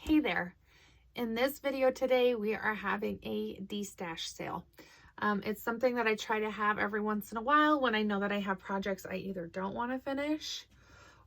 Hey there. In this video today, we are having a de-stash sale. It's something that I try to have every once in a while when I know that I have projects I either don't want to finish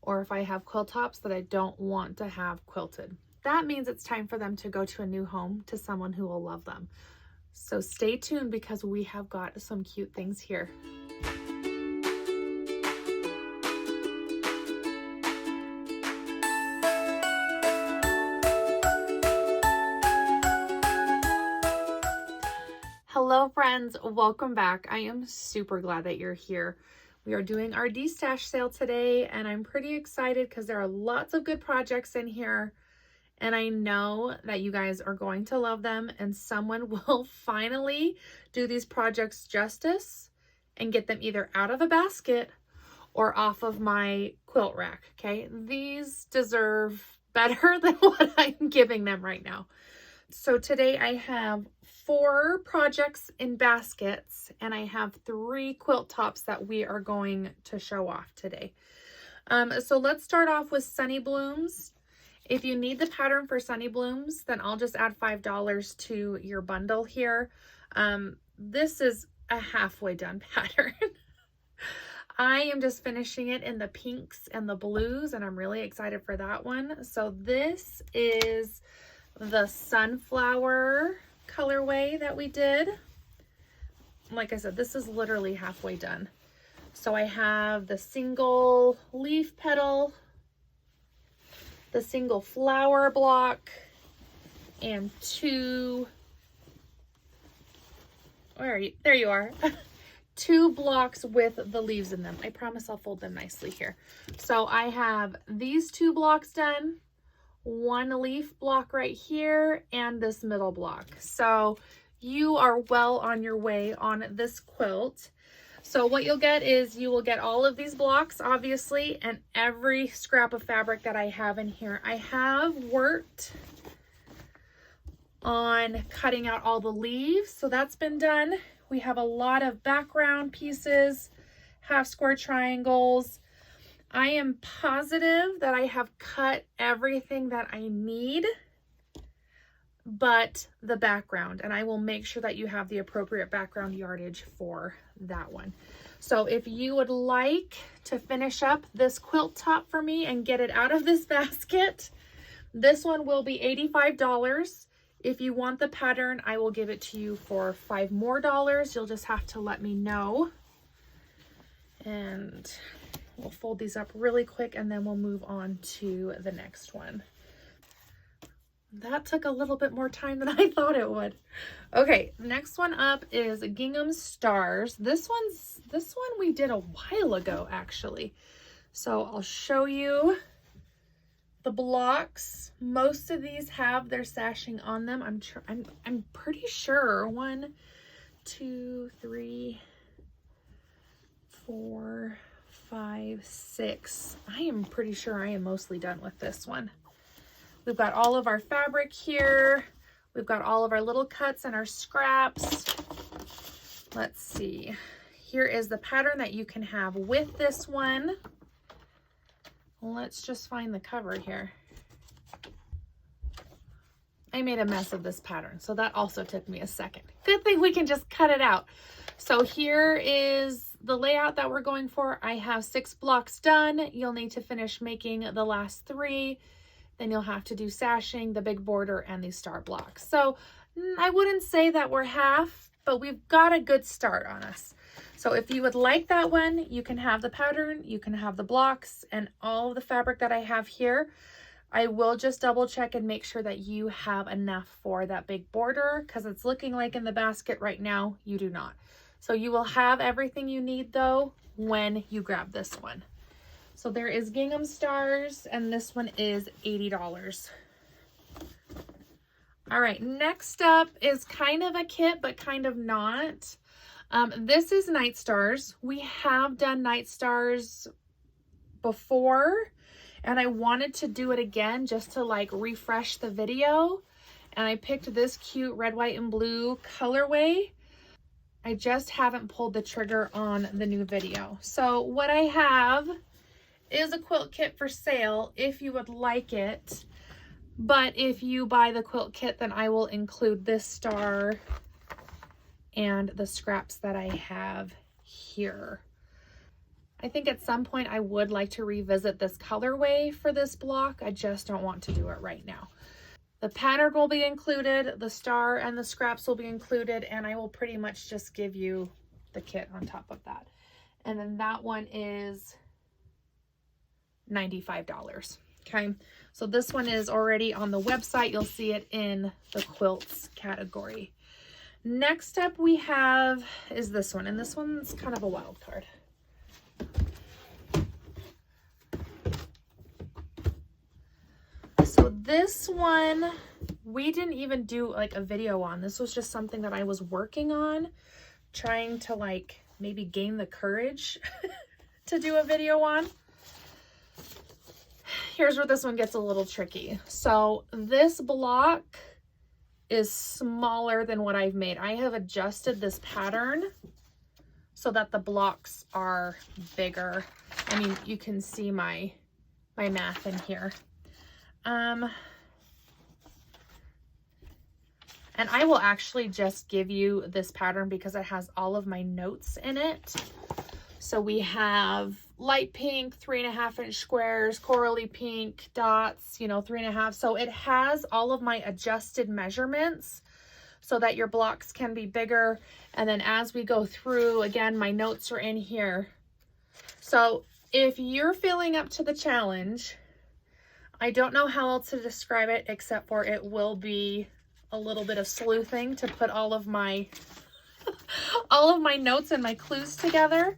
or if I have quilt tops that I don't want to have quilted. That means it's time for them to go to a new home to someone who will love them. So stay tuned because we have got some cute things here. Hello friends, welcome back. I am super glad that you're here. We are doing our de-stash sale today and I'm pretty excited because there are lots of good projects in here and I know that you guys are going to love them and someone will finally do these projects justice and get them either out of a basket or off of my quilt rack, okay? These deserve better than what I'm giving them right now. So today I have 4 projects in baskets and I have 3 quilt tops that we are going to show off today. So let's start off with Sunny Blooms. If you need the pattern for Sunny Blooms, then I'll just add $5 to your bundle here. This is a halfway done pattern. I am just finishing it in the pinks and the blues and I'm really excited for that one. So this is the sunflower colorway that we did. Like I said, this is literally halfway done. So I have the single leaf petal, the single flower block, and 2, where are you? There you are. 2 blocks with the leaves in them. I promise I'll fold them nicely here. So I have these 2 blocks done, 1 leaf block right here, and this middle block. So you are well on your way on this quilt. So what you'll get is you will get all of these blocks, obviously, and every scrap of fabric that I have in here. I have worked on cutting out all the leaves, so that's been done. We have a lot of background pieces, half square triangles. I am positive that I have cut everything that I need, but the background, and I will make sure that you have the appropriate background yardage for that one. So if you would like to finish up this quilt top for me and get it out of this basket, this one will be $85. If you want the pattern, I will give it to you for $5 more. You'll just have to let me know. And we'll fold these up really quick and then we'll move on to the next one. That took a little bit more time than I thought it would. Okay, next one up is Gingham Stars. This one we did a while ago actually. So I'll show you the blocks. Most of these have their sashing on them. I'm pretty sure 1, 2, 3, 4, 5, 6. I am pretty sure I am mostly done with this one. We've got all of our fabric here. We've got all of our little cuts and our scraps. Let's see. Here is the pattern that you can have with this one. Let's just find the cover here. I made a mess of this pattern, so that also took me a second. Good thing we can just cut it out. So here is the layout that we're going for. I have 6 blocks done. You'll need to finish making the last 3. Then you'll have to do sashing, the big border, and these star blocks. So I wouldn't say that we're half, but we've got a good start on us. So if you would like that one, you can have the pattern, you can have the blocks, and all of the fabric that I have here. I will just double check and make sure that you have enough for that big border because it's looking like in the basket right now, you do not. So you will have everything you need though when you grab this one. So there is Gingham Stars, and this one is $80. All right, next up is kind of a kit, but kind of not. This is Night Stars. We have done Night Stars before, and I wanted to do it again just to like refresh the video. And I picked this cute red, white, and blue colorway. I just haven't pulled the trigger on the new video. So what I have is a quilt kit for sale if you would like it. But if you buy the quilt kit, then I will include this star and the scraps that I have here. I think at some point I would like to revisit this colorway for this block. I just don't want to do it right now. The pattern will be included, the star and the scraps will be included, and I will pretty much just give you the kit on top of that. And then that one is $95. Okay, so this one is already on the website. You'll see it in the quilts category. Next up we have is this one, and this one's kind of a wild card. So this one, we didn't even do like a video on. This was just something that I was working on, trying to like maybe gain the courage to do a video on. Here's where this one gets a little tricky. So this block is smaller than what I've made. I have adjusted this pattern so that the blocks are bigger. I mean, you can see my math in here. And I will actually just give you this pattern because it has all of my notes in it. So we have light pink, 3.5-inch squares, corally pink, dots, you know, 3.5. So it has all of my adjusted measurements so that your blocks can be bigger. And then as we go through, again, my notes are in here. So if you're feeling up to the challenge, I don't know how else to describe it except for it will be a little bit of sleuthing to put all of my notes and my clues together.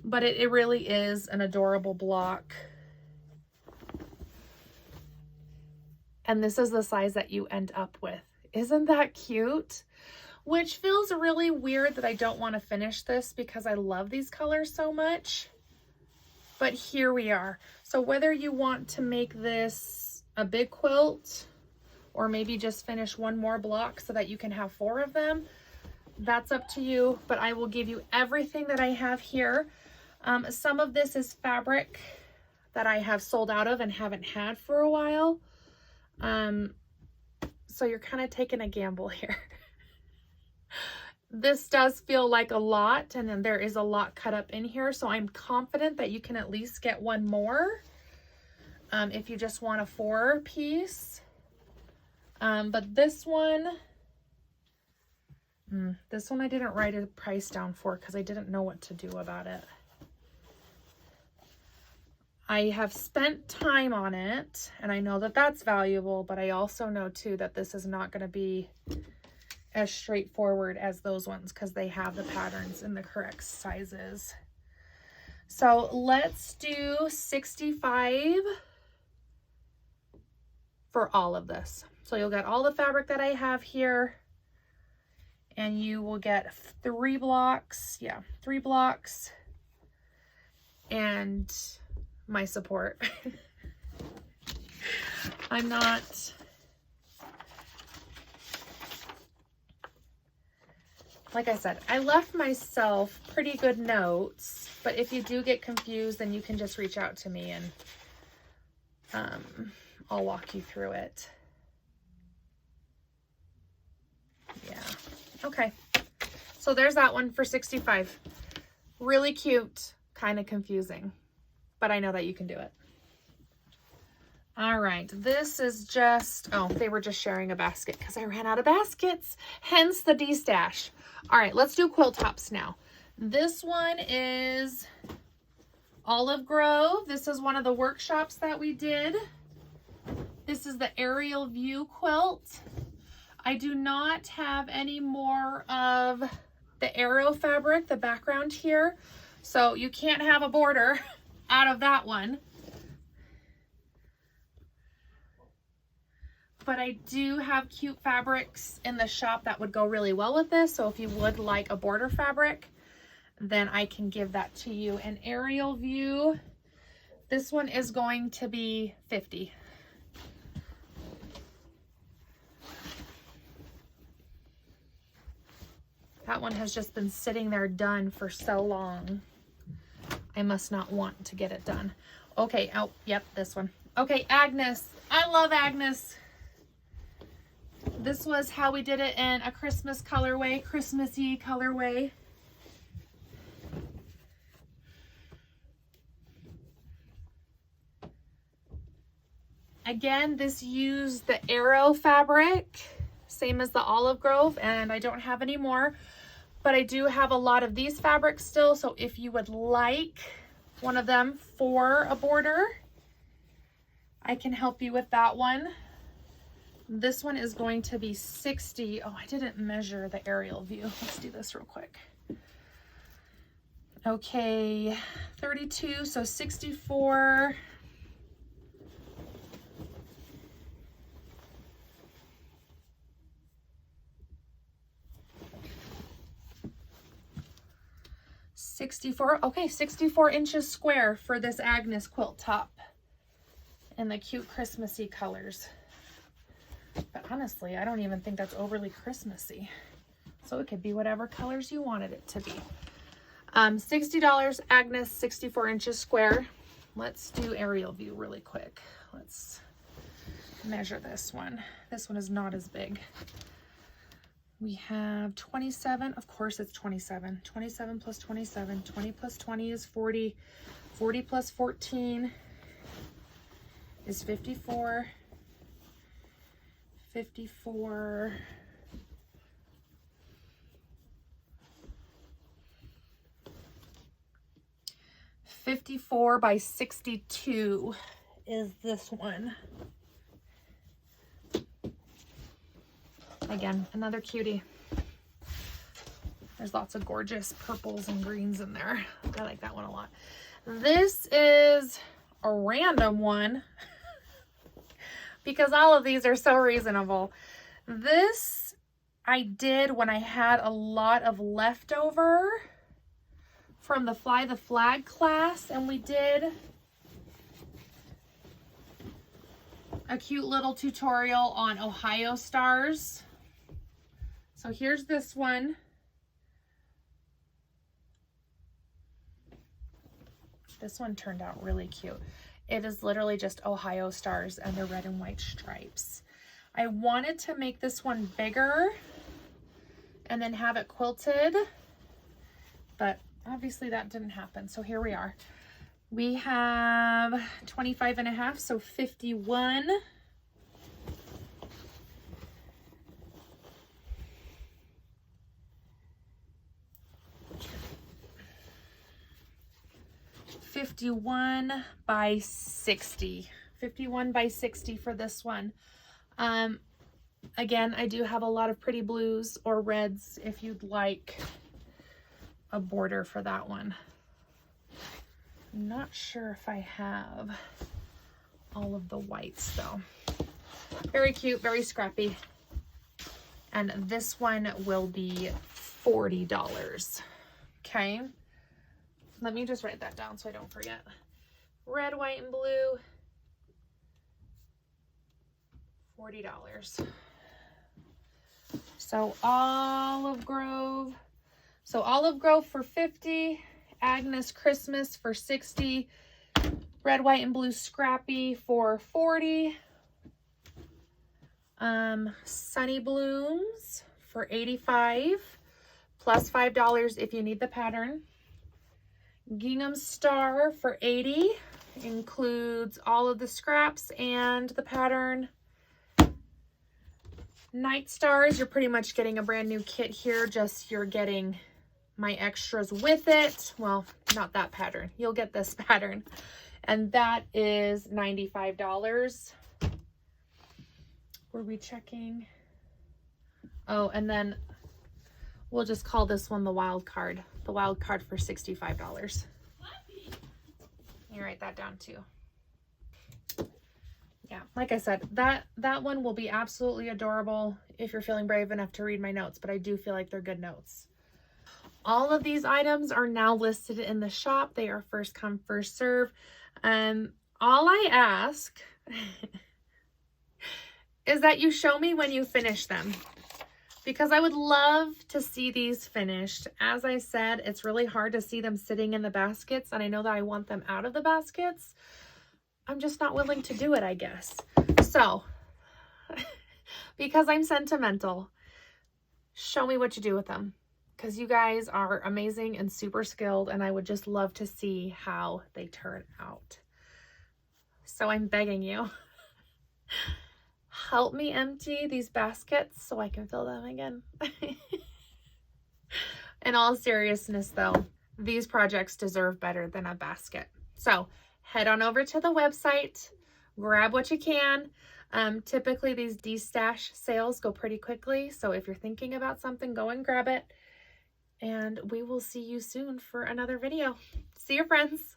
But it really is an adorable block. And this is the size that you end up with. Isn't that cute? Which feels really weird that I don't want to finish this because I love these colors so much. But here we are. So whether you want to make this a big quilt or maybe just finish one more block so that you can have 4 of them, that's up to you. But I will give you everything that I have here. Some of this is fabric that I have sold out of and haven't had for a while. So you're kind of taking a gamble here. This does feel like a lot, and then there is a lot cut up in here. So I'm confident that you can at least get one more if you just want a 4-piece. But this one I didn't write a price down for because I didn't know what to do about it. I have spent time on it, and I know that that's valuable, but I also know too that this is not going to be as straightforward as those ones because they have the patterns in the correct sizes. So let's do $65 for all of this. So you'll get all the fabric that I have here, and you will get 3 blocks. Yeah, 3 blocks and my support. I'm not... Like I said, I left myself pretty good notes, but if you do get confused, then you can just reach out to me and I'll walk you through it. Yeah. Okay. So there's that one for $65. Really cute, kind of confusing, but I know that you can do it. All right, this is just, oh, they were just sharing a basket because I ran out of baskets, hence the D-stash. All right, let's do quilt tops now. This one is Olive Grove. This is one of the workshops that we did. This is the aerial view quilt. I do not have any more of the arrow fabric, the background here, so you can't have a border out of that one. But I do have cute fabrics in the shop that would go really well with this. So if you would like a border fabric, then I can give that to you. An aerial view, this one is going to be $50. That one has just been sitting there done for so long. I must not want to get it done. Okay, oh, yep, this one. Okay, Agnes. I love Agnes. This was how we did it in a Christmas colorway, Christmassy colorway. Again, this used the Arrow fabric, same as the Olive Grove, and I don't have any more, but I do have a lot of these fabrics still, so if you would like one of them for a border, I can help you with that one. This one is going to be 60. Oh, I didn't measure the aerial view. Let's do this real quick. Okay, 32, so 64. Okay, 64 inches square for this Agnes quilt top in the cute Christmassy colors. But honestly, I don't even think that's overly Christmassy. So it could be whatever colors you wanted it to be. $60, Agnes, 64 inches square. Let's do aerial view really quick. Let's measure this one. This one is not as big. We have 27, of course it's 27. 27 plus 27, 20 plus 20 is 40. 40 plus 14 is 54. 54. $54 by 62 is this one. Again, another cutie. There's lots of gorgeous purples and greens in there. I like that one a lot. This is a random one because all of these are so reasonable. This I did when I had a lot of leftover from the Fly the Flag class, and we did a cute little tutorial on Ohio stars. So here's this one. This one turned out really cute. It is literally just Ohio stars and the red and white stripes. I wanted to make this one bigger and then have it quilted, but obviously that didn't happen. So here we are. We have 25 and a half, so 51. $51 by 60. 51 by 60 for this one. Again, I do have a lot of pretty blues or reds if you'd like a border for that one. I'm not sure if I have all of the whites though. Very cute, very scrappy. And this one will be $40. Okay. Let me just write that down so I don't forget. Red, white, and blue, $40. So Olive Grove. So Olive Grove for 50, Agnes Christmas for 60, Red, White, and Blue Scrappy for 40, Sunny Blooms for 85, plus $5 if you need the pattern. Gingham Star for 80, includes all of the scraps and the pattern. Night Stars, you're pretty much getting a brand new kit here, just you're getting my extras with it. Well, not that pattern. You'll get this pattern. And that is $95. Were we checking? Oh, and then we'll just call this one the wild card. The wild card for $65. You write that down too. Yeah, like I said, that one will be absolutely adorable if you're feeling brave enough to read my notes, but I do feel like they're good notes. All of these items are now listed in the shop. They are first come, first serve. All I ask is that you show me when you finish them, because I would love to see these finished. As I said, it's really hard to see them sitting in the baskets, and I know that I want them out of the baskets, I'm just not willing to do it, I guess. So, because I'm sentimental, show me what you do with them, because you guys are amazing and super skilled, and I would just love to see how they turn out. So I'm begging you, help me empty these baskets so I can fill them again. In all seriousness though, these projects deserve better than a basket. So head on over to the website, grab what you can. Typically these de-stash sales go pretty quickly. So if you're thinking about something, go and grab it. And we will see you soon for another video. See you, friends.